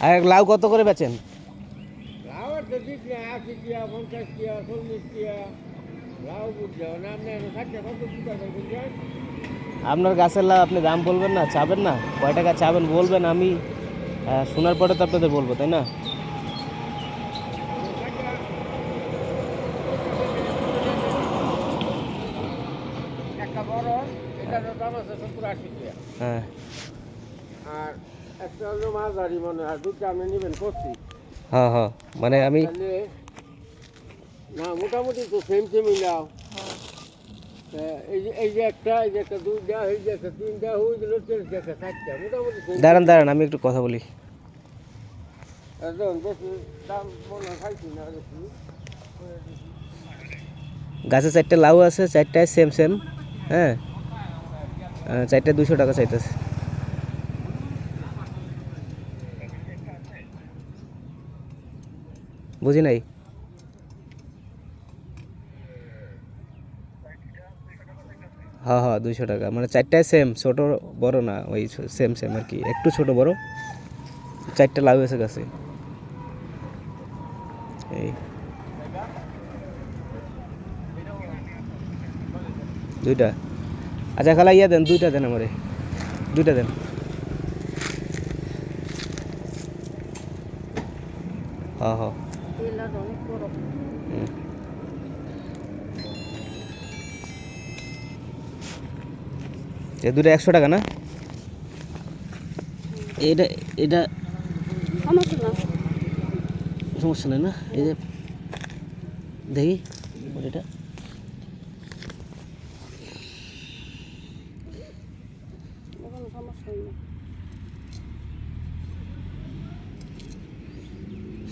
আর লাউ কত করে বেচেন? আপনার গাছের লাউ আপনি দাম বলবেন না, চাবেন না? কয় টাকা চাবেন বলবেন, আমি শোনার পরে তো আপনাদের বলবো, তাই না? হ্যাঁ, আর একটা হলো মাঝারি মনে হয়, দুটো আপনি নেবেন করছি। হ্যাঁ হ্যাঁ, মানে আমি না মোটামুটি তো সেম মিলাও। এই যে একটা দুইটা, এই যে একটা তিনটা, ওই যে একটা চারটা, মোটামুটি দাঁড়ান দাঁড়ান, আমি একটু কথা বলি। একদম বেশি দাম মনে হয় খাইছি না বেশি। গাছে 4টা লাউ আছে, 4টায় সেম সেম। হ্যাঁ, 4টায় 200 টাকা চাইতেছে। বুঝি নাই। হ্যাঁ হ্যাঁ, 200 টাকা, মানে 4টায় সেম, ছোট বড় না, ওই সেম সেম আর কি, একটু ছোট বড়। 4টা লাউ আছে গাছে। এই 2টা। আচ্ছা খালা ইয়া দেন, 2টা দেন আমারে, 2টা দেন। হ্যাঁ হ্যাঁ, এই 2টা 100 টাকা না? এটা এটা সমস্যা নেই না? এই যে দেখি এটা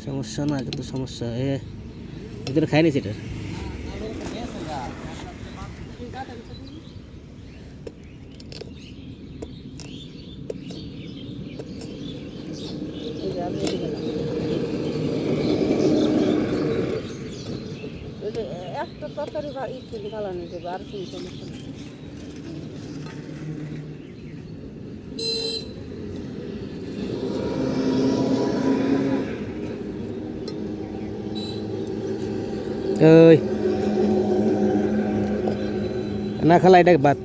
সমস্যা না, কিন্তু সমস্যা ভিতরে খায়নি সেটার। একটা তরকারি ভালো নিয়ে যাবে, আর কি সমস্যা নেই। ওই না খালা, এটা বাদ।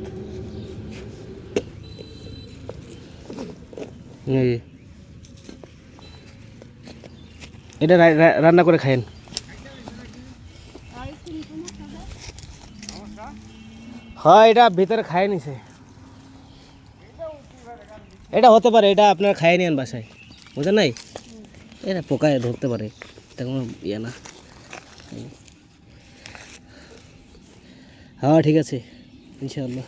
এটা রান্না করে খায়েন। হ্যাঁ, এটা ভিতরে খায় নিছে। এটা হতে পারে, এটা আপনারা খায় নিয়েন বাসায়, বুঝেন নাই? এটা পোকায় ধরতে পারে, এটা কোনো ইয়ে না। হ্যাঁ ঠিক আছে, ইনশাআল্লাহ।